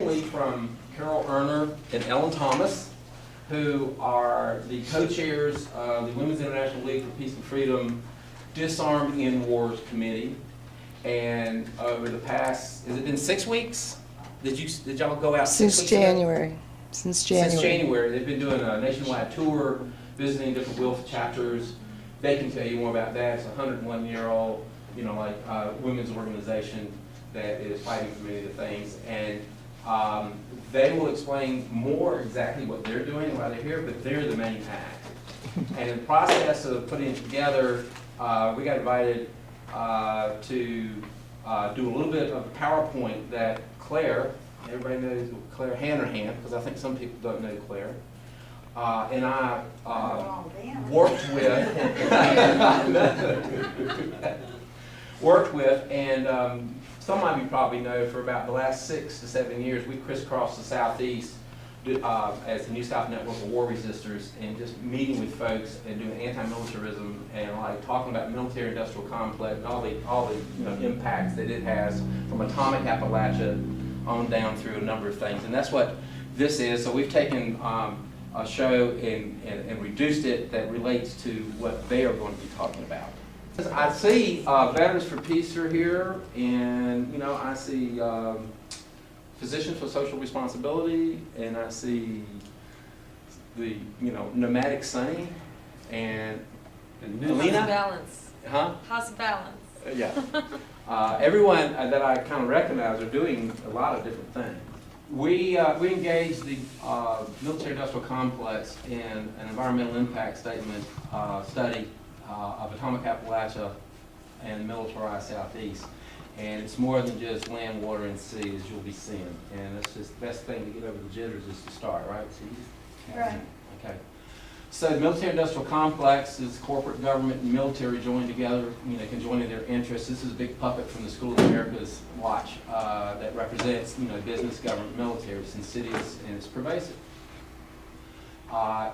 From Carol Urner and Ellen Thomas, who are the co-chairs of the Women's International League for Peace and Freedom Disarm in Wars Committee. And over the past, has it been 6 weeks? Did y'all go out since January? Since January, they've been doing a nationwide tour, visiting different WILPF chapters. They can tell you more about that. It's a 101-year-old, women's organization that is fighting for many of the things. And they will explain more exactly what they're doing and why they're here, but they're the main act. And in the process of putting it together, we got invited to do a little bit of a PowerPoint that Clare, everybody knows Clare Hanrahan, because I think some people don't know Clare, and I worked with, and some of you probably know for about the last 6 to 7 years, we crisscrossed the Southeast as the New South Network of War Resistors, and just meeting with folks and doing anti-militarism and like talking about military-industrial complex and all the impacts that it has from atomic Appalachia on down through a number of things. And that's what this is. So we've taken a show and reduced it that relates to what they are going to be talking about. I see Veterans for Peace are here, and I see Physicians for Social Responsibility, and I see the Nomadic Sunny and Alina. How's balance? Huh? How's balance? Yeah. Everyone that I kind of recognize are doing a lot of different things. We engaged the military-industrial complex in an environmental impact statement study of atomic Appalachia and militarized Southeast. And it's more than just land, water, and sea, as you'll be seeing. And that's just the best thing to get over the jitters is to start, right? See? Right. Okay. So the military-industrial complex is corporate, government, and military joined together, conjoining their interests. This is a big puppet from the School of America's watch that represents, business, government, military. It's insidious and it's pervasive.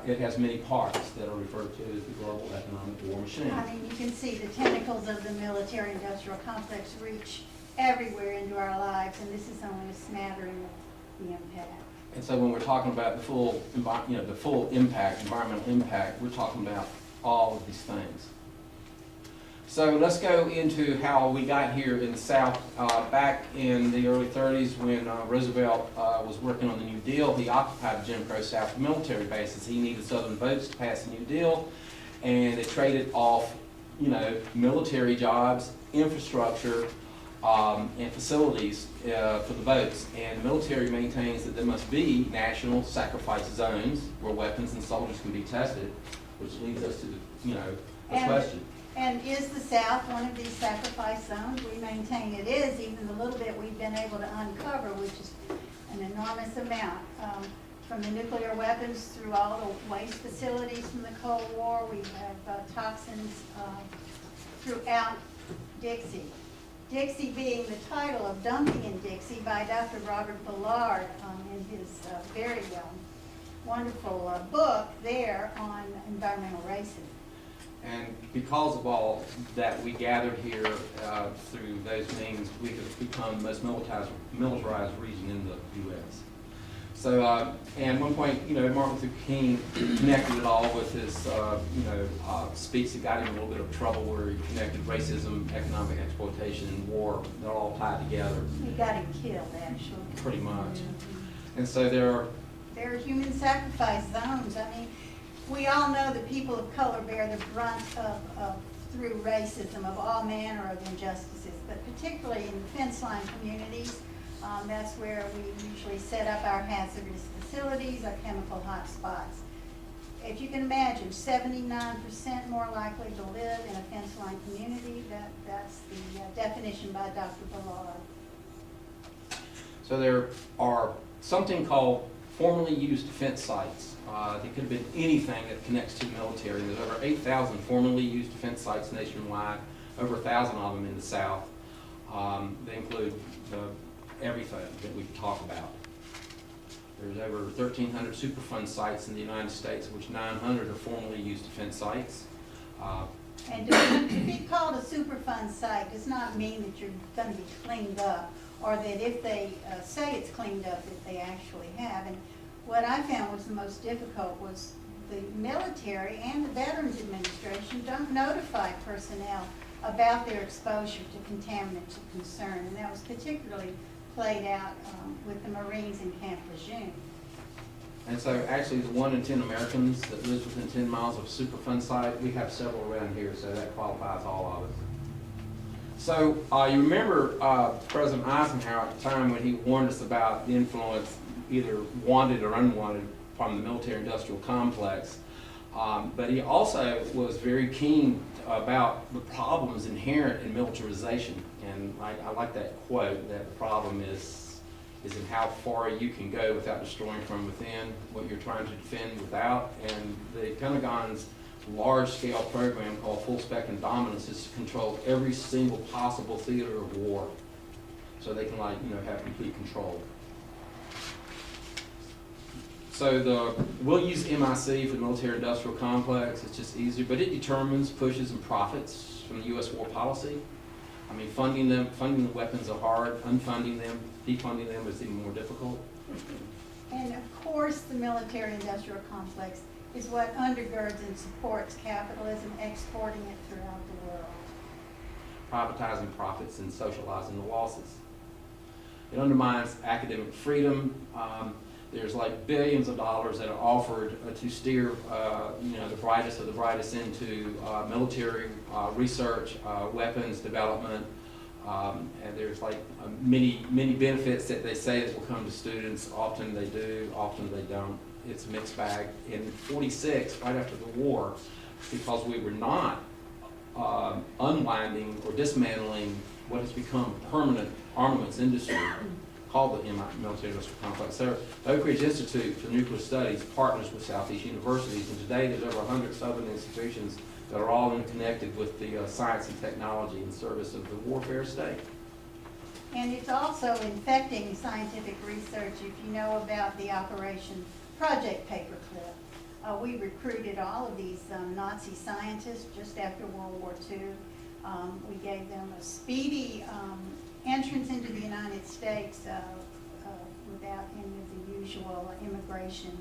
It has many parts that are referred to as the global economic war machine. I mean, you can see the tentacles of the military-industrial complex reach everywhere into our lives, and this is only a smattering of the impact. And so when we're talking about the full, the full impact, environmental impact, we're talking about all of these things. So let's go into how we got here in the South. Back in the early 30s when Roosevelt was working on the New Deal, he occupied the Jim Crow South with military bases. He needed Southern votes to pass the New Deal, and they traded off, military jobs, infrastructure, and facilities for the votes. And the military maintains that there must be national sacrifice zones where weapons and soldiers can be tested, which leads us to the question. And is the South one of these sacrifice zones? We maintain it is, even the little bit we've been able to uncover, which is an enormous amount. From the nuclear weapons through all the waste facilities from the Cold War, we have toxins throughout Dixie. Dixie being the title of Dumping in Dixie by Dr. Robert Ballard in his very wonderful book there on environmental racism. And because of all that we gathered here through those means, we have become the most militarized region in the U.S. So, and at one point, Martin Luther King connected it all with his, speech that got him in a little bit of trouble, where he connected racism, economic exploitation, and war. They're all tied together. He got him killed, actually. Pretty much. And so there are human sacrifice zones. I mean, we all know that people of color bear the brunt of through racism of all manner of injustices, but particularly in the fence line communities, that's where we usually set up our hazardous facilities, our chemical hot spots. If you can imagine, 79% more likely to live in a fence line community. That's the definition by Dr. Ballard. So there are something called formerly used defense sites. They could have been anything that connects to the military. There's over 8,000 formerly used defense sites nationwide, over 1,000 of them in the South. They include everything that we talk about. There's over 1,300 Superfund sites in the United States, of which 900 are formerly used defense sites. And to be called a Superfund site does not mean that you're going to be cleaned up or that if they say it's cleaned up, that they actually have. And what I found was the most difficult was the military and the Veterans Administration don't notify personnel about their exposure to contaminants of concern, and that was particularly played out with the Marines in Camp Lejeune. And so actually the 1 in 10 Americans that lives within 10 miles of a Superfund site, we have several around here, so that qualifies all of us. So you remember President Eisenhower at the time when he warned us about the influence, either wanted or unwanted, from the military-industrial complex. But he also was very keen about the problems inherent in militarization. And I like that quote, that the problem is in how far you can go without destroying from within what you're trying to defend without. And the Pentagon's large-scale program called Full Spectrum Dominance is to control every single possible theater of war, so they can have complete control. So we'll use MIC for the military-industrial complex. It's just easier, but it determines, pushes, and profits from the U.S. war policy. I mean, funding the weapons are hard. Unfunding them, defunding them is even more difficult. And of course, the military-industrial complex is what undergirds and supports capitalism, exporting it throughout the world. Privatizing profits and socializing the losses. It undermines academic freedom. There's like billions of dollars that are offered to steer, the brightest of the brightest into military research, weapons development, and there's like many benefits that they say that will come to students. Often they do, often they don't. It's a mixed bag. In '46, right after the war, because we were not unwinding or dismantling what has become permanent armaments industry, called the military industrial complex. So the Oak Ridge Institute for Nuclear Studies partners with Southeast universities, and today there's over 100 southern institutions that are all interconnected with the science and technology in service of the warfare state. And it's also infecting scientific research. If you know about the Operation Project Paperclip, we recruited all of these Nazi scientists just after World War II. We gave them a speedy entrance into the United States without any of the usual immigration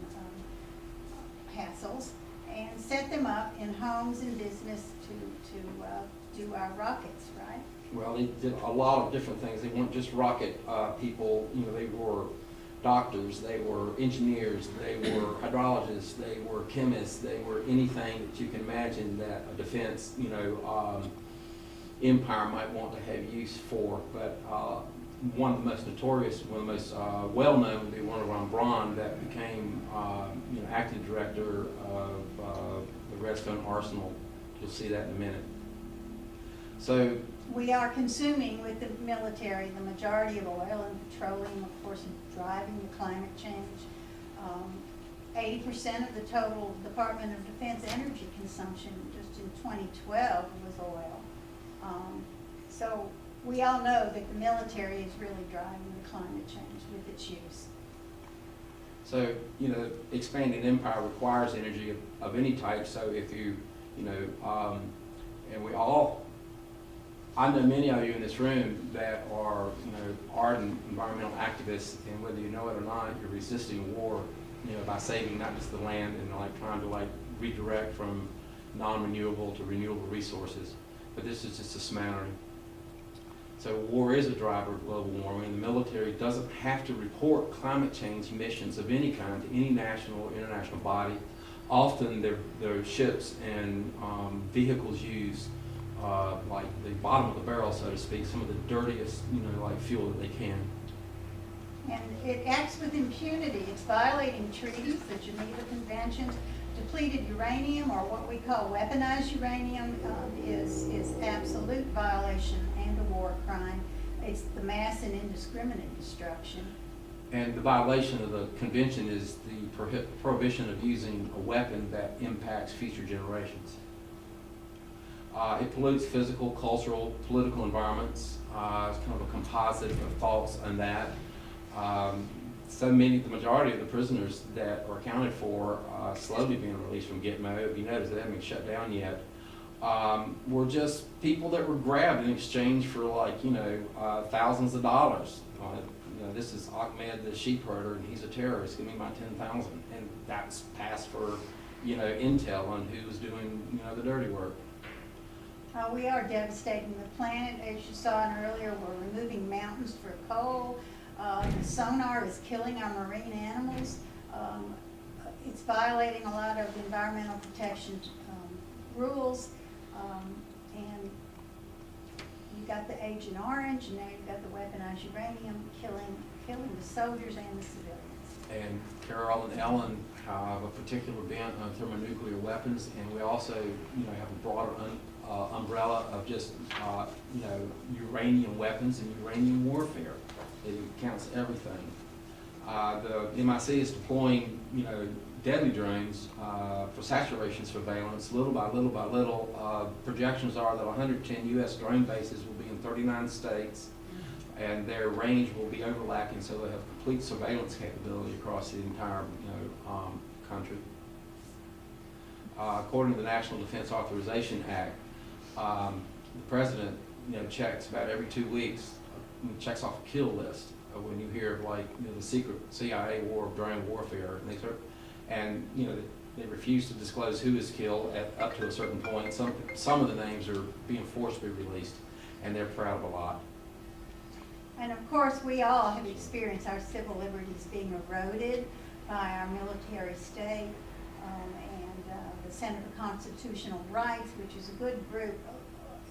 hassles, and set them up in homes and business to do our rockets, right? Well, they did a lot of different things. They weren't just rocket people. They were doctors, they were engineers, they were hydrologists, they were chemists, they were anything that you can imagine that a defense, empire might want to have use for. But one of the most notorious, one of the most well-known would be Werner von Braun, that became acting director of the Redstone Arsenal. You'll see that in a minute. So we are consuming with the military the majority of oil and petroleum, of course, driving the climate change. 80% of the total Department of Defense energy consumption just in 2012 was oil. So we all know that the military is really driving the climate change with its use. So, expanding empire requires energy of any type. So if you, and we all, I know many of you in this room that are, ardent environmental activists, and whether you know it or not, you're resisting war, by saving not just the land and trying to redirect from non-renewable to renewable resources. But this is just a smattering. So war is a driver of global warming. The military doesn't have to report climate change emissions of any kind to any national or international body. Often their ships and vehicles use like the bottom of the barrel, so to speak, some of the dirtiest, fuel that they can. And it acts with impunity. It's violating treaties, the Geneva Conventions. Depleted uranium, or what we call weaponized uranium, is absolute violation and a war crime. It's the mass and indiscriminate destruction. And the violation of the convention is the prohibition of using a weapon that impacts future generations. It pollutes physical, cultural, political environments. It's kind of a composite of thoughts on that. The majority of the prisoners that are accounted for slowly being released from Gitmo, if you notice they haven't been shut down yet, were just people that were grabbed in exchange for thousands of dollars. this is Ahmed the sheep herder, and he's a terrorist, give me my 10,000. And that's passed for, intel on who's doing, the dirty work. We are devastating the planet. As you saw earlier, we're removing mountains for coal. The sonar is killing our marine animals. It's violating a lot of environmental protection rules. And you've got the Agent Orange, and now you've got the weaponized uranium killing the soldiers and the civilians. And Carol and Ellen have a particular bent on thermonuclear weapons, and we also, have a broader umbrella of just, uranium weapons and uranium warfare. It counts everything. The MIC is deploying, deadly drones for saturation surveillance, little by little by little. Projections are that 110 U.S. drone bases will be in 39 states, and their range will be overlapping, so they have complete surveillance capability across the entire, country. According to the National Defense Authorization Act, the president, checks about every 2 weeks, checks off a kill list when you hear of the secret CIA war of drone warfare, and they refuse to disclose who is killed up to a certain point. Some of the names are being forced to be released, and they're proud of a lot. And of course, we all have experienced our civil liberties being eroded by our military state, and the Center for Constitutional Rights, which is a good group,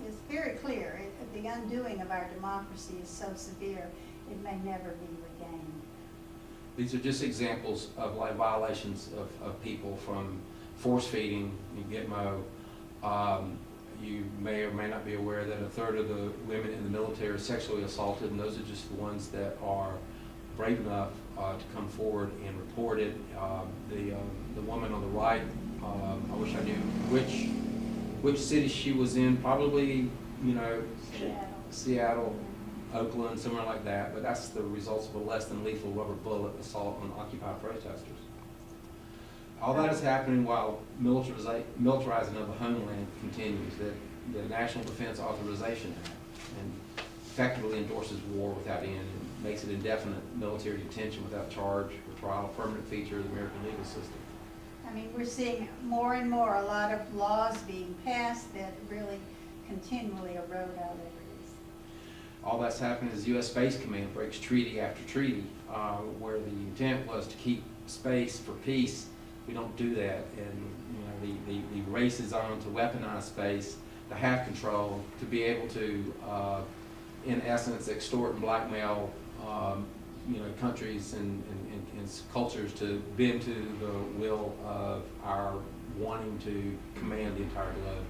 is very clear. The undoing of our democracy is so severe, it may never be regained. These are just examples of violations of people, from force feeding in Gitmo. You may or may not be aware that a third of the women in the military are sexually assaulted, and those are just the ones that are brave enough to come forward and report it. The woman on the right, I wish I knew which city she was in, probably, Seattle, Oakland, somewhere like that, but that's the results of a less than lethal rubber bullet assault on Occupy protesters. All that is happening while militarizing of the homeland continues. The National Defense Authorization Act and effectively endorses war without end and makes it indefinite military detention without charge or trial, a permanent feature of the American legal system. I mean, we're seeing more and more a lot of laws being passed that really continually erode our liberties. All that's happening is U.S. Space Command breaks treaty after treaty, where the intent was to keep space for peace. We don't do that, and the race is on to weaponize space, to have control, to be able to, in essence, extort and blackmail, countries and cultures to bend to the will of our wanting to command the entire globe.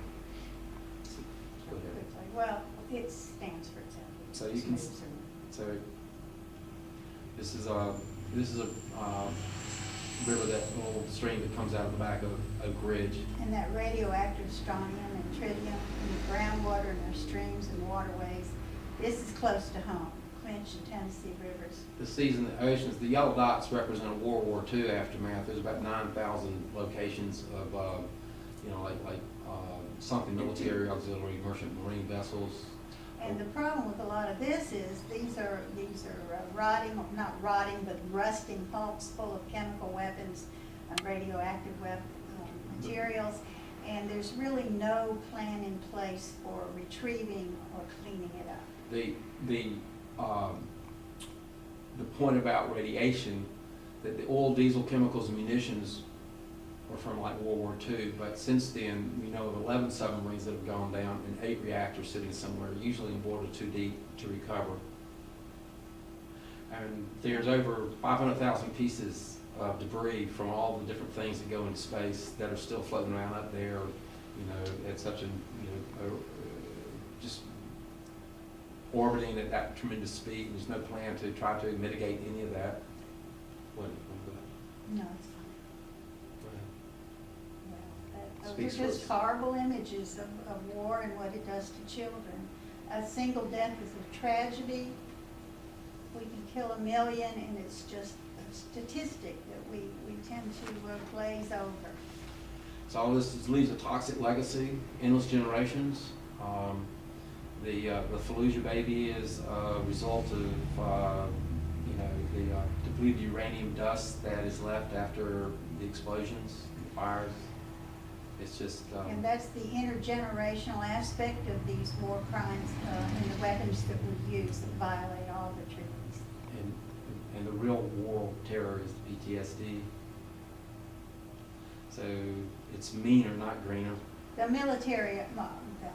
Go ahead. Well, it stands for itself. So you can. So this is a river, that little stream that comes out of the back of Oak Ridge. And that radioactive strontium and tritium in the groundwater and our streams and waterways. This is close to home, Clinch and Tennessee rivers. The seas and the oceans, the yellow dots represent World War II aftermath. There's about 9,000 locations of, sunken military, auxiliary, merchant marine vessels. And the problem with a lot of this is these are rotting, not rotting, but rusting hulks full of chemical weapons, radioactive materials, and there's really no plan in place for retrieving or cleaning it up. The point about radiation, that the oil, diesel, chemicals, and munitions were from like World War II, but since then we know of 11 submarines that have gone down and 8 reactors sitting somewhere, usually in water too deep to recover. And there's over 500,000 pieces of debris from all the different things that go into space that are still floating around up there, at such a, just orbiting at that tremendous speed. There's no plan to try to mitigate any of that. No, it's fine. Those are just horrible images of war and what it does to children. A single death is a tragedy. We can kill 1 million, and it's just a statistic that we tend to glaze over. So all this leaves a toxic legacy, endless generations. The Fallujah baby is a result of the depleted uranium dust that is left after the explosions, the fires. It's just. And that's the intergenerational aspect of these war crimes and the weapons that we use that violate all the treaties. And the real war terror is the PTSD. So it's meaner, not greener. The military, the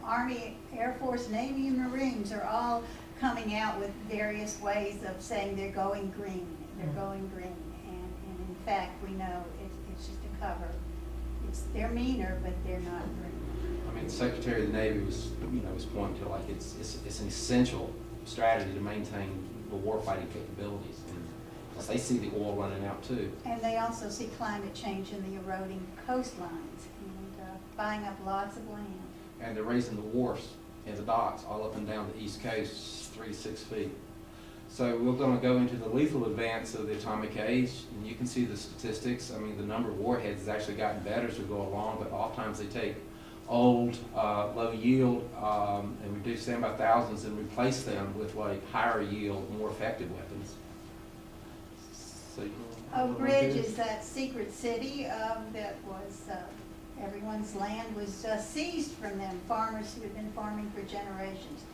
Army, Air Force, Navy, and Marines are all coming out with various ways of saying they're going green. They're going green. And in fact, we know it's just a cover. They're meaner, but they're not green. I mean, the Secretary of the Navy was pointing to like it's an essential strategy to maintain the warfighting capabilities. And they see the oil running out too. And they also see climate change in the eroding coastlines and buying up lots of land. And they're raising the wharfs and the docks all up and down the East Coast 3 to 6 feet. So we're going to go into the lethal advance of the atomic age, and you can see the statistics. I mean, the number of warheads has actually gotten better as we go along, but oftentimes they take old, low yield, and reduce them by thousands and replace them with like higher yield, more effective weapons. So Oak Ridge is that secret city that was, everyone's land was seized from them, farmers who had been farming for generations,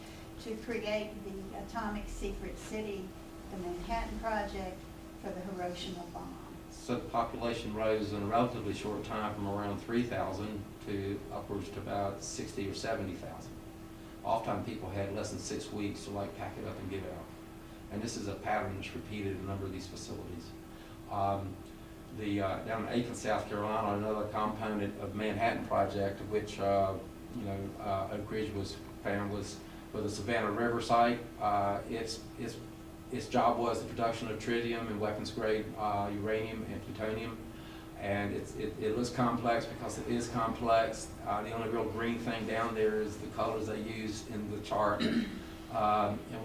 to create the atomic secret city, the Manhattan Project, for the Hiroshima bomb. So the population rose in a relatively short time from around 3,000 to upwards to about 60 or 70,000. Oftentimes people had less than 6 weeks to like pack it up and get out. And this is a pattern that's repeated in a number of these facilities. Down in Aiken, South Carolina, another component of Manhattan Project, of which Oak Ridge was found, was for the Savannah River site. Its job was the production of tritium and weapons-grade uranium and plutonium. And it looks complex because it is complex. The only real green thing down there is the colors they used in the chart. And it's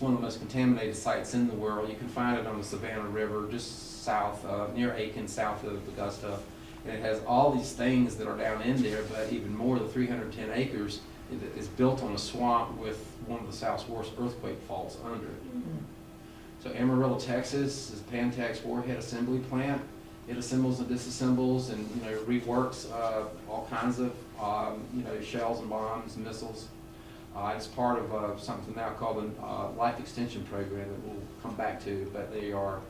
one of the most contaminated sites in the world. You can find it on the Savannah River, just south, near Aiken, south of Augusta. And it has all these things that are down in there, but even more, the 310 acres is built on a swamp with one of the South's worst earthquake faults under it. Mm-hmm. So Amarillo, Texas is a Pantex warhead assembly plant. It assembles and disassembles and reworks all kinds of shells and bombs and missiles. It's part of something now called the Life Extension Program that we'll come back to, but they are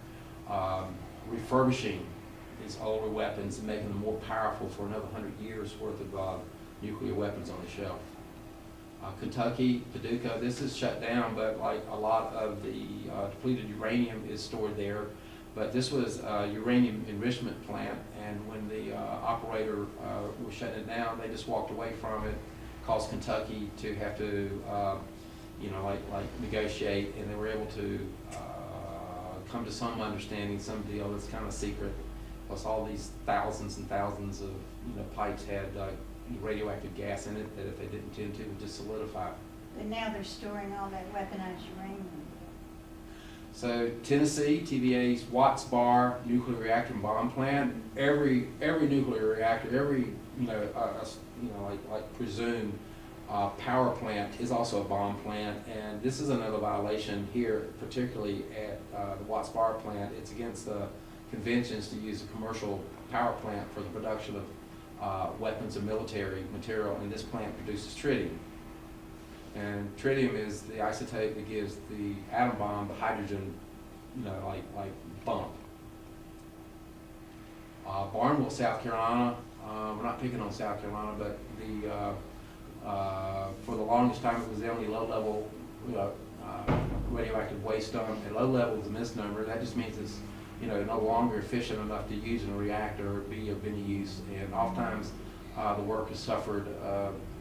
refurbishing these older weapons and making them more powerful for another 100 years worth of nuclear weapons on the shelf. Kentucky, Paducah, this is shut down, but like a lot of the depleted uranium is stored there. But this was a uranium enrichment plant, and when the operator was shutting it down, they just walked away from it, caused Kentucky to have to, negotiate, and they were able to come to some understanding, some deal that's kind of secret. Plus, all these thousands and thousands of pipes had radioactive gas in it that, if they didn't tend to, would just solidify. But now they're storing all that weaponized uranium. So Tennessee, TVA's Watts Bar nuclear reactor and bomb plant. Every nuclear reactor, every presumed power plant is also a bomb plant, and this is another violation here, particularly at the Watts Bar plant. It's against the conventions to use a commercial power plant for the production of weapons and military material, and this plant produces tritium. And tritium is the isotope that gives the atom bomb the hydrogen, bump. Barnwell, South Carolina. We're not picking on South Carolina, but for the longest time it was the only low-level radioactive waste dump. And low level is a misnomer. That just means it's no longer efficient enough to use in a reactor or be of any use. And oftentimes the work has suffered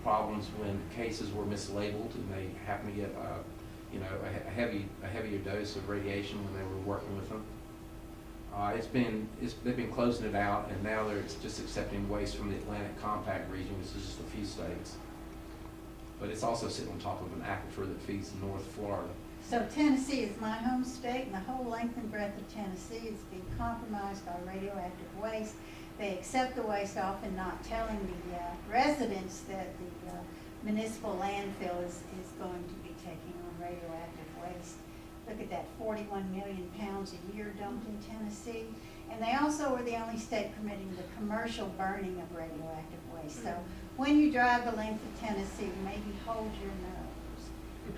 problems when cases were mislabeled and they happen to get a heavier dose of radiation when they were working with them. They've been closing it out, and now they're just accepting waste from the Atlantic Compact region, which is just a few states. But it's also sitting on top of an aquifer that feeds North Florida. So Tennessee is my home state, and the whole length and breadth of Tennessee is being compromised by radioactive waste. They accept the waste, often not telling the residents that the municipal landfill is going to be taking on radioactive waste. Look at that, 41 million pounds a year dumped in Tennessee. And they also were the only state permitting the commercial burning of radioactive waste. So when you drive the length of Tennessee, maybe hold your nose.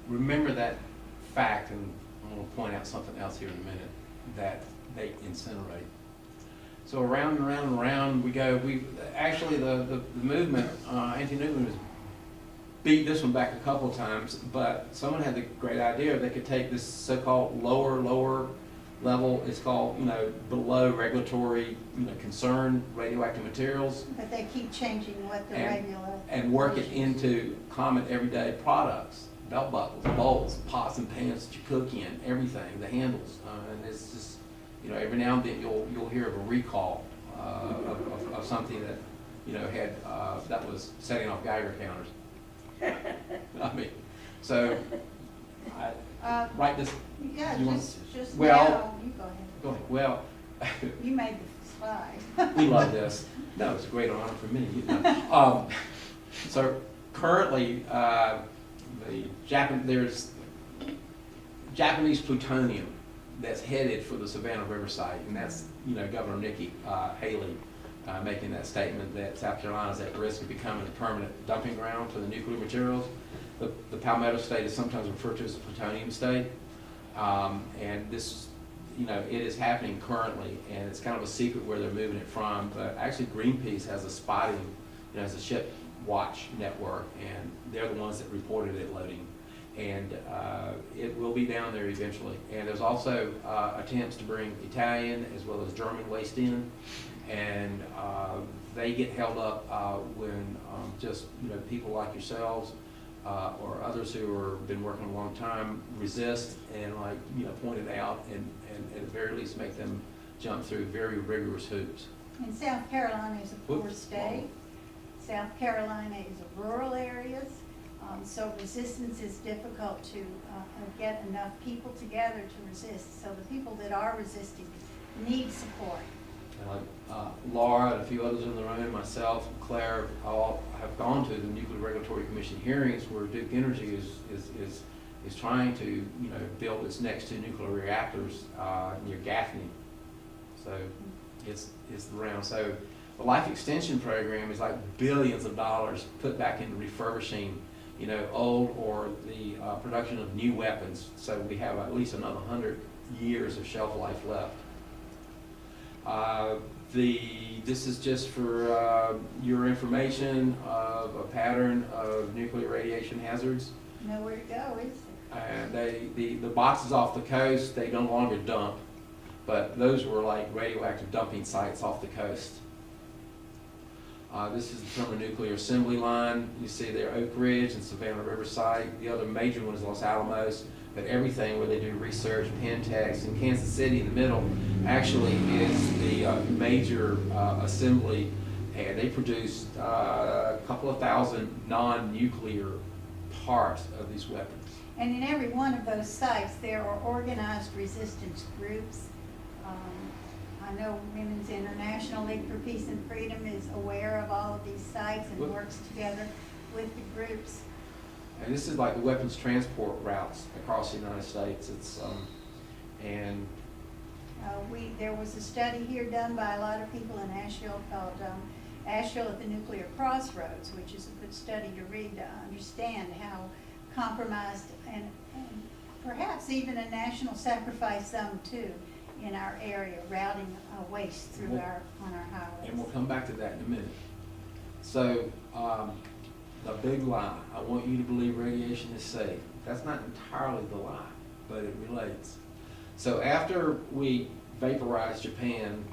Remember that fact, and I'm going to point out something else here in a minute, that they incinerate. So around and around and around we go. We actually the movement, anti-nuclear, has beat this one back a couple of times, but someone had the great idea they could take this so-called lower level, it's called, below regulatory, concern radioactive materials. But they keep changing what the regular. And work it into common everyday products, belt buckles, bowls, pots and pans that you cook in, everything, the handles. And it's just, every now and then you'll hear of a recall of something that, had, that was setting off Geiger counters. I mean, so, right this. Yeah, you just well, now, you go ahead. Go ahead. Well, You made the slide. we love this. No, it's a great honor for me. So currently, there's Japanese plutonium that's headed for the Savannah River site, and that's Governor Nikki Haley making that statement that South Carolina is at risk of becoming a permanent dumping ground for the nuclear materials. The Palmetto State is sometimes referred to as a plutonium state, and this, it is happening currently, and it's kind of a secret where they're moving it from. But actually, Greenpeace has a spotting, has a ship watch network, and they're the ones that reported it loading, and it will be down there eventually. And there's also attempts to bring Italian as well as German waste in, and they get held up when just people like yourselves or others who have been working a long time resist and point it out, and at the very least make them jump through very rigorous hoops. And South Carolina is a poor state. South Carolina is a rural areas, so resistance is difficult to get enough people together to resist. So the people that are resisting need support. Laura and a few others in the room, myself, Clare, all have gone to the Nuclear Regulatory Commission hearings where Duke Energy is trying to build its next 2 nuclear reactors near Gaffney. So it's around. So the life extension program is like billions of dollars put back into refurbishing old or the production of new weapons. So we have at least another 100 years of shelf life left. This is just for your information of a pattern of nuclear radiation hazards. Nowhere to go, is there? And the boxes off the coast, they no longer dump, but those were like radioactive dumping sites off the coast. This is the thermonuclear assembly line. You see there Oak Ridge and Savannah Riverside. The other major one is Los Alamos. But everything where they do research, Pentex, and Kansas City in the middle actually is the major assembly, and they produce a couple of thousand non-nuclear parts of these weapons. And in every one of those sites, there are organized resistance groups. I know Women's International League for Peace and Freedom is aware of all of these sites and works together with the groups. And this is like the weapons transport routes across the United States. It's there was a study here done by a lot of people in Asheville called Asheville at the Nuclear Crossroads, which is a good study to read to understand how compromised and perhaps even a national sacrifice zone too in our area, routing waste through on our highways. And we'll come back to that in a minute. So. The big lie, I want you to believe radiation is safe. That's not entirely the lie, but it relates. So after we vaporized Japan,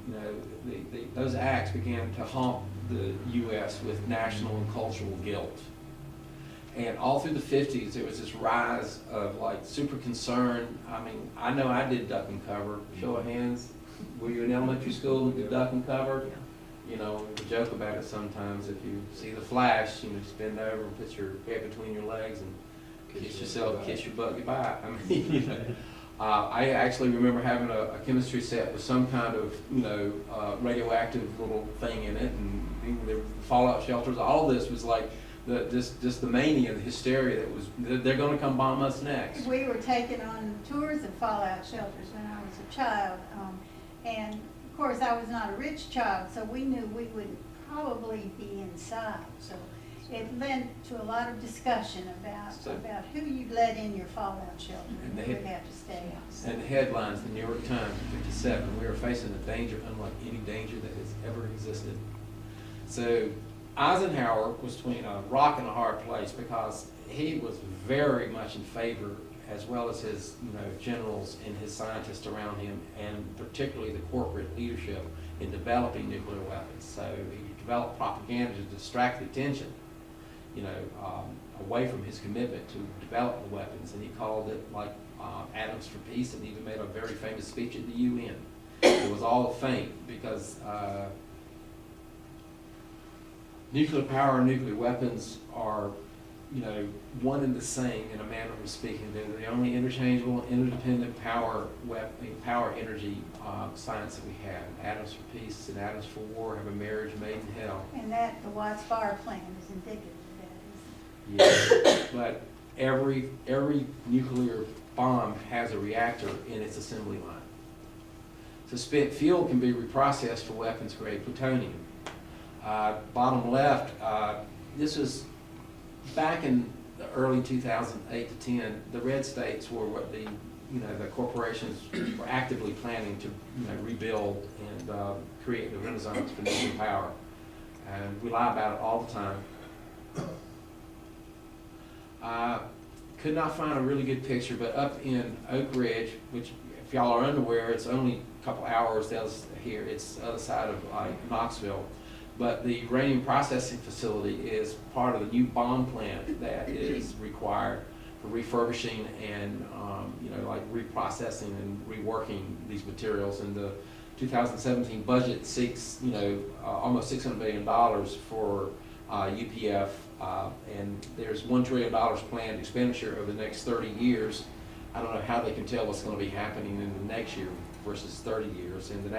those acts began to haunt the U.S. with national and cultural guilt. And all through the 50s, there was this rise of super concern. I mean, I know I did duck and cover. Show of hands. Were you in elementary school and did duck and cover? We joke about it sometimes. If you see the flash, just bend over and put your head between your legs and kiss yourself, kiss your butt goodbye. I mean, I actually remember having a chemistry set with some kind of, radioactive little thing in it, and the fallout shelters. All of this was just the mania, the hysteria that was, they're gonna come bomb us next. We were taken on tours of fallout shelters when I was a child. And of course, I was not a rich child, so we knew we would probably be inside. So it led to a lot of discussion about who you let in your fallout shelter and who would have to stay outside. And the headlines, the New York Times, 57, we were facing a danger unlike any danger that has ever existed. So Eisenhower was between a rock and a hard place because he was very much in favor, as well as his generals and his scientists around him, and particularly the corporate leadership in developing nuclear weapons. So he developed propaganda to distract the attention, away from his commitment to develop the weapons, and he called it like Atoms for Peace, and even made a very famous speech at the UN. It was all a feint because nuclear power and nuclear weapons are, one and the same in a manner of speaking. They're the only interchangeable, interdependent power energy science that we have. Atoms for peace and atoms for war have a marriage made in hell. And the Watts Fire Plan is indicative of that, isn't it? Yeah, but every nuclear bomb has a reactor in its assembly line. So spent fuel can be reprocessed for weapons-grade plutonium. Bottom left, this was back in the early 2008 to 10. The red states were what the corporations were actively planning to rebuild and create the renaissance for nuclear power. And we lie about it all the time. Could not find a really good picture, but up in Oak Ridge, which if y'all are unaware, it's only a couple hours here. It's the other side of Knoxville. But the uranium processing facility is part of the new bomb plant that is required for refurbishing and reprocessing and reworking these materials. And the 2017 budget seeks almost $600 million for UPF, and there's $1 trillion planned expenditure over the next 30 years. I don't know how they can tell what's going to be happening in the next year versus 30 years. And the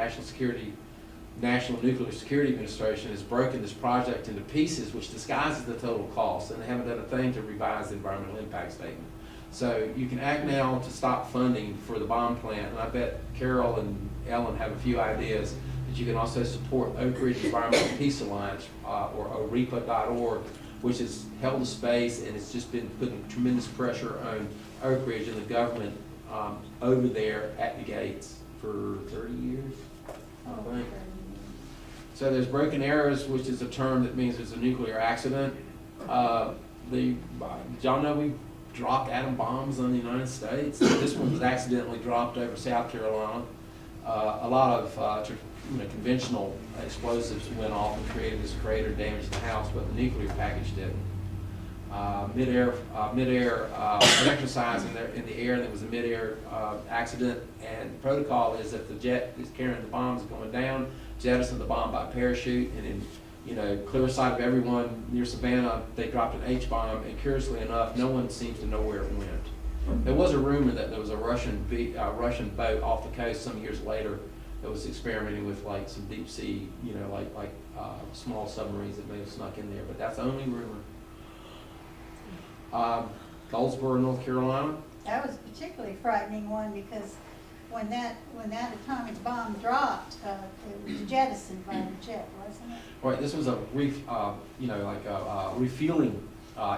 National Nuclear Security Administration has broken this project into pieces, which disguises the total cost, and they haven't done a thing to revise the environmental impact statement. So you can act now to stop funding for the bomb plant, and I bet Carol and Ellen have a few ideas, but you can also support Oak Ridge Environmental Peace Alliance, or OREPA.org, which has held a space, and it's just been putting tremendous pressure on Oak Ridge and the government over there at the gates for 30 years, I think. So there's broken arrows, which is a term that means there's a nuclear accident. Y'all know we dropped atom bombs on the United States. This one was accidentally dropped over South Carolina. A lot of conventional explosives went off and created this crater, damaged the house, but the nuclear package didn't. Mid-air exercise in the air, there was a mid-air accident, and the protocol is that the jet is carrying the bombs going down, jettison the bomb by parachute, and in clear sight of everyone near Savannah, they dropped an H-bomb, and curiously enough, no one seems to know where it went. There was a rumor that there was a Russian boat off the coast some years later that was experimenting with like some deep sea, small submarines that may have snuck in there, but that's the only rumor. Goldsboro, North Carolina. That was a particularly frightening one because when that atomic bomb dropped, it was jettisoned by the jet, wasn't it? Right. This was a refueling,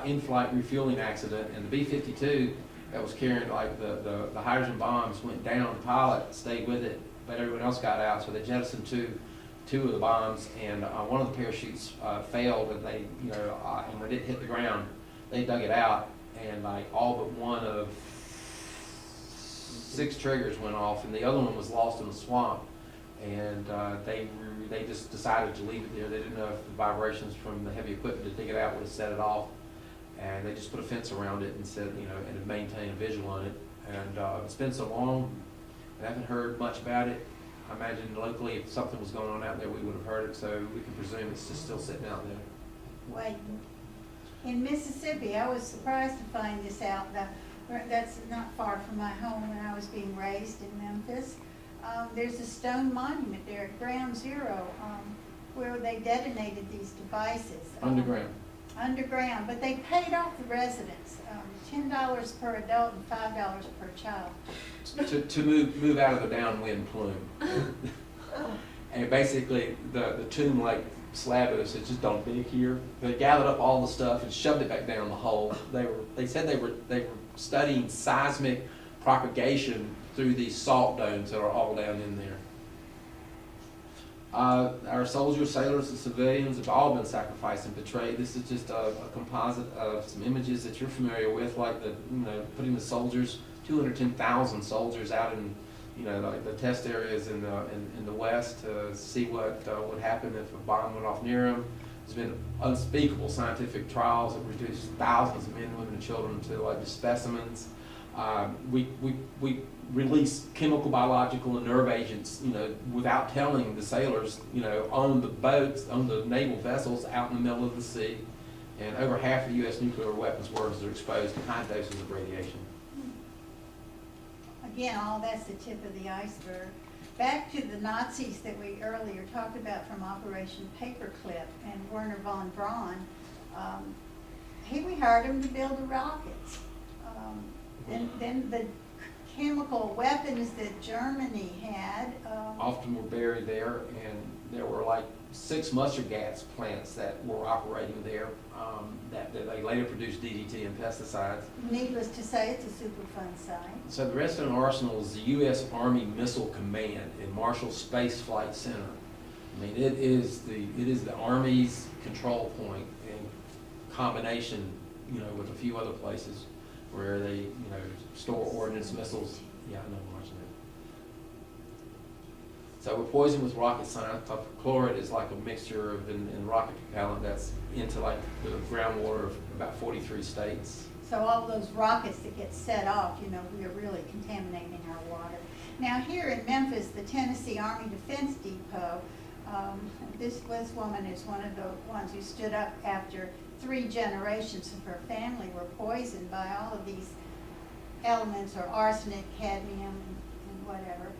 in-flight refueling accident, and the B-52 that was carrying the hydrogen bombs went down. The pilot stayed with it, but everyone else got out, so they jettisoned two of the bombs, and one of the parachutes failed, and they and when it hit the ground, they dug it out, and all but one of 6 triggers went off, and the other one was lost in the swamp. And they just decided to leave it there. They didn't know if the vibrations from the heavy equipment to dig it out would have set it off, and they just put a fence around it and said, and maintain a visual on it. And it's been so long, I haven't heard much about it. I imagine locally, if something was going on out there, we would have heard it. So we can presume it's just still sitting out there. Waiting. In Mississippi, I was surprised to find this out. That's not far from my home when I was being raised in Memphis. There's a stone monument there at Ground Zero where they detonated these devices. Underground. underground, but they paid off the residents, $10 per adult and $5 per child. To move out of the downwind plume. And basically, the tomb like slabos had just done big here. They gathered up all the stuff and shoved it back down the hole. They said they were studying seismic propagation through these salt domes that are all down in there. Our soldiers, sailors, and civilians have all been sacrificed and betrayed. This is just a composite of some images that you're familiar with, like putting the soldiers, 210,000 soldiers out in, like the test areas in the west to see what would happen if a bomb went off near them. There's been unspeakable scientific trials that reduced thousands of men, women, and children to like just specimens. We release chemical, biological, and nerve agents, without telling the sailors, on the boats, on the naval vessels out in the middle of the sea. And over half of the U.S. nuclear weapons workers are exposed to high doses of radiation. Again, all that's the tip of the iceberg. Back to the Nazis that we earlier talked about from Operation Paperclip and Werner von Braun. We hired him to build the rockets. And then the chemical weapons that Germany had. Often were buried there, and there were like 6 mustard gas plants that were operating there that they later produced DDT and pesticides. Needless to say, it's a Superfund site. So the Redstone Arsenal is the U.S. Army Missile Command in Marshall Space Flight Center. I mean, it is the Army's control point in combination, with a few other places where they, store ordnance missiles. Yeah, I know, Marshall. So we're poisoned with rocket science. Chloride is like a mixture of in rocket propellant that's into like the groundwater of about 43 states. So all those rockets that get set off, we are really contaminating our water. Now here in Memphis, the Tennessee Army Defense Depot, this woman is one of the ones who stood up after 3 generations of her family were poisoned by all of these elements, or arsenic, cadmium, and whatever.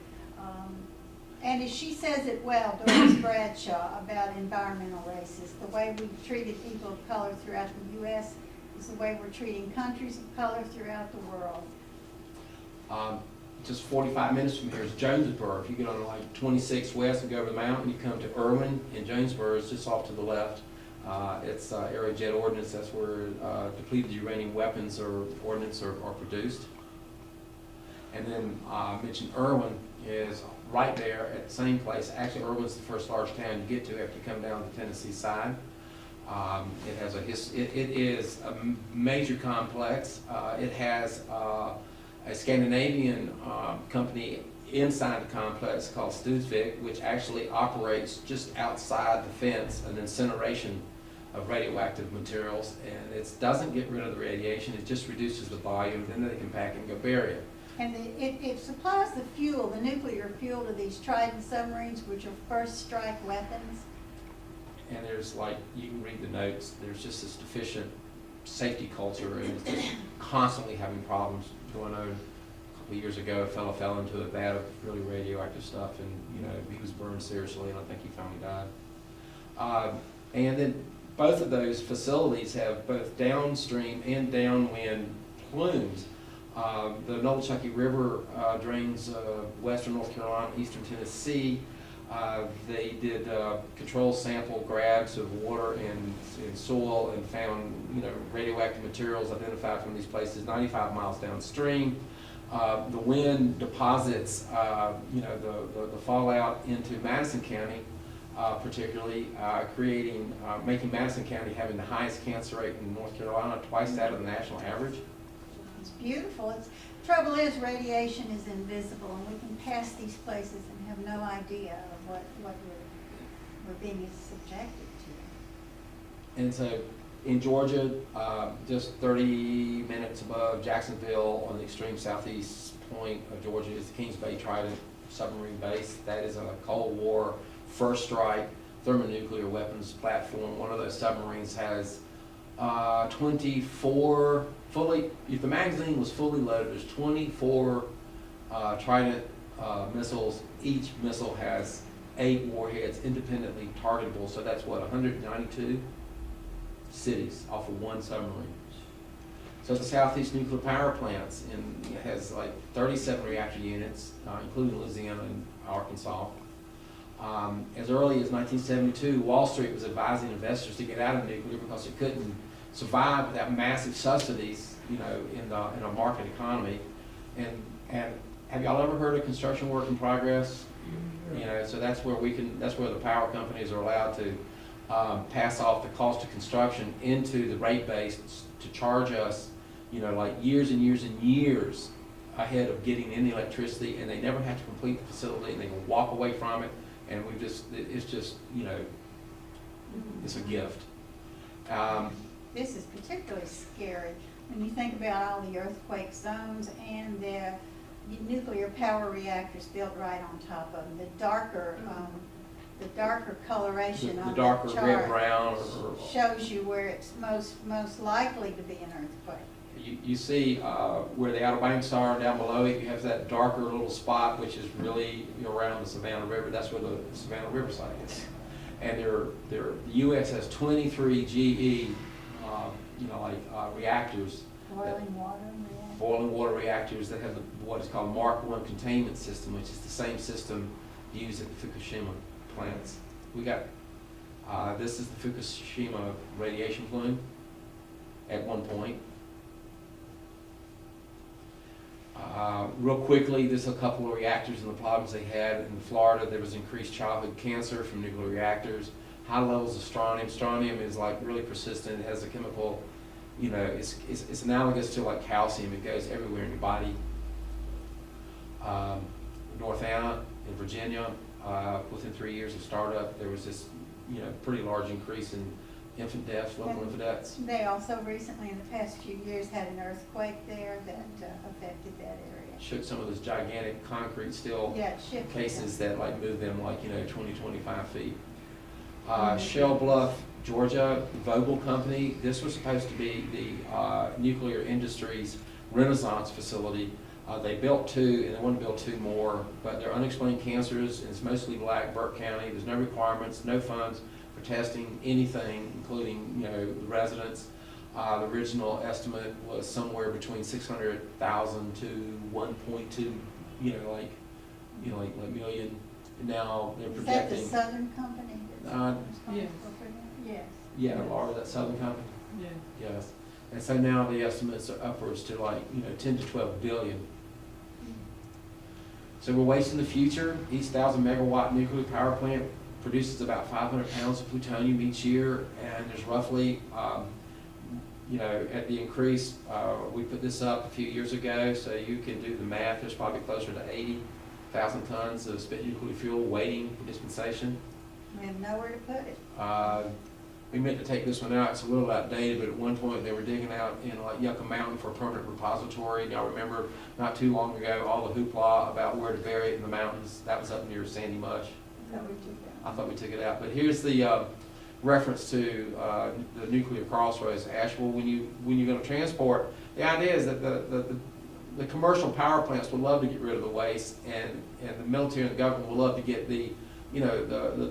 And as she says it well, Doris Bradshaw, about environmental racism, the way we treated people of color throughout the U.S. is the way we're treating countries of color throughout the world. Just 45 minutes from here is Jonesboro. If you get on like 26 west and go over the mountain, you come to Irwin, and Jonesboro is just off to the left. It's Aerojet ordnance. That's where depleted uranium weapons or ordnance are produced. And then I mentioned Irwin is right there at the same place. Actually, Irwin's the first large town you get to after you come down the Tennessee side. It has it is a major complex. It has a Scandinavian company inside the complex called Studsvik, which actually operates just outside the fence an incineration of radioactive materials, and it doesn't get rid of the radiation, it just reduces the volume, then they can pack it and go bury it. And it supplies the fuel, the nuclear fuel, to these Trident submarines, which are first strike weapons. And there's like, you can read the notes, there's just this deficient safety culture, and it's just constantly having problems going on. A couple of years ago, a fellow fell into a vat of really radioactive stuff, and he was burned seriously, and I think he finally died. And then both of those facilities have both downstream and downwind plumes. The Nobleshocky River drains western North Carolina, eastern Tennessee. They did control sample grabs of water and soil and found radioactive materials identified from these places 95 miles downstream. The wind deposits the fallout into Madison County, particularly making Madison County having the highest cancer rate in North Carolina, twice that of the national average. It's beautiful. Trouble is, radiation is invisible, and we can pass these places and have no idea of what we're being subjected to. And so in Georgia, just 30 minutes above Jacksonville on the extreme southeast point of Georgia is the Kings Bay Trident submarine base. That is a Cold War first strike thermonuclear weapons platform. One of those submarines has 24 if the magazine was fully loaded, there's 24 Trident missiles. Each missile has 8 warheads independently targetable, so that's what, 192? cities off of one submarine. So the Southeast Nuclear Power Plants has like 37 reactor units, including Louisiana and Arkansas. As early as 1972, Wall Street was advising investors to get out of nuclear because it couldn't survive without massive subsidies, in a market economy. And have y'all ever heard of construction work in progress? So that's where the power companies are allowed to pass off the cost of construction into the rate base to charge us, like years and years and years ahead of getting in the electricity, and they never have to complete the facility, and they can walk away from it, and it's just, it's a gift. This is particularly scary when you think about all the earthquake zones and the nuclear power reactors built right on top of them. The darker coloration on The darker the chart red, brown, shows you where it's most likely to be an earthquake. You see where the Outer Banks are down below it. You have that darker little spot, which is really around the Savannah River. That's where the Savannah River site is. And the U.S. has 23 GE, reactors. Boiling water reactors that have what is called Mark I containment system, which is the same system used at the Fukushima plants. We got this is the Fukushima radiation plume at one point. Real quickly, there's a couple of reactors and the problems they had. In Florida, there was increased childhood cancer from nuclear reactors, high levels of strontium. Strontium is like really persistent. It has a chemical, it's analogous to like calcium. It goes everywhere in your body. North Anna in Virginia, within 3 years of startup, there was this, pretty large increase in infant deaths, local infant deaths. They also recently, in the past few years, had an earthquake there that affected that area. Shook some of those gigantic concrete steel cases that like moved them 20, 25 feet. Shell Bluff, Georgia, the Vogel Company. This was supposed to be the nuclear industry's renaissance facility. They built two, and they want to build two more, but they're unexplained cancers, and it's mostly black, Burke County. There's no requirements, no funds for testing anything, including the residents. The original estimate was somewhere between 600,000 to 1.2, like million. Now they're projecting. Is that the Southern Company? Yes. Yes. Yeah, Laura, that Southern Company. Yeah. Yes. And so now the estimates are upwards to 10 to 12 billion. So we're wasting the future. Each 1,000 megawatt nuclear power plant produces about 500 pounds of plutonium each year, and there's roughly, at the increase, we put this up a few years ago, so you can do the math. There's probably closer to 80,000 tons of spent nuclear fuel waiting for dispensation. We have nowhere to put it. We meant to take this one out. It's a little outdated, but at one point they were digging out in Yucca Mountain for a permanent repository. Y'all remember not too long ago all the hoopla about where to bury it in the mountains. That was up near Sandy Mush. I thought we took it out. But here's the reference to the nuclear crossroads, Asheville. When you're going to transport, the idea is that the commercial power plants would love to get rid of the waste, and the military and the government would love to get the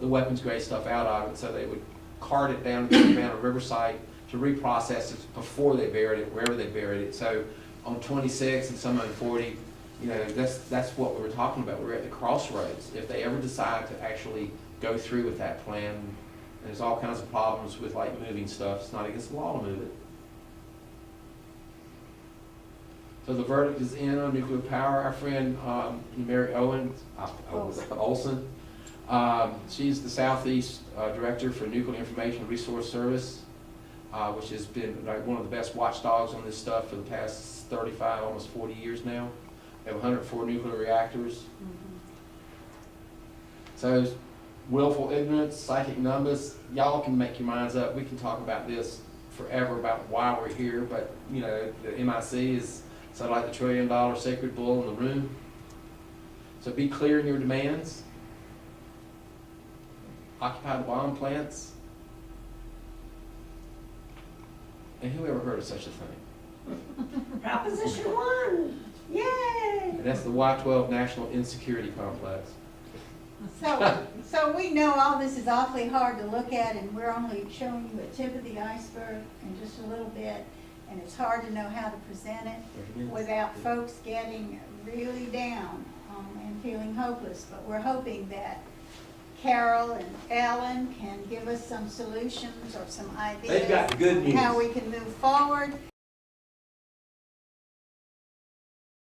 weapons grade stuff out of it, so they would cart it down to the Savannah River site to reprocess it before they buried it, wherever they buried it. So on 26 and some on 40, that's what we were talking about. We're at the crossroads. If they ever decide to actually go through with that plan, there's all kinds of problems with moving stuff. It's not against the law to move it. So the verdict is in on nuclear power. Our friend Mary Olson, she's the Southeast Director for Nuclear Information Resource Service, which has been one of the best watchdogs on this stuff for the past 35, almost 40 years now. We have 104 nuclear reactors. Mm-hmm. So willful ignorance, psychic numbness, y'all can make your minds up. We can talk about this forever about why we're here, but the MIC is sort of like the $1 trillion sacred bull in the room. So be clear in your demands. Occupy the bomb plants. And who ever heard of such a thing? Proposition 1. Yay! And that's the Y-12 National Insecurity Complex. So we know all this is awfully hard to look at, and we're only showing you a tip of the iceberg and just a little bit, and it's hard to know how to present it without folks getting really down and feeling hopeless. But we're hoping that Carol and Ellen can give us some solutions or some ideas. They've got the good news. How we can move forward.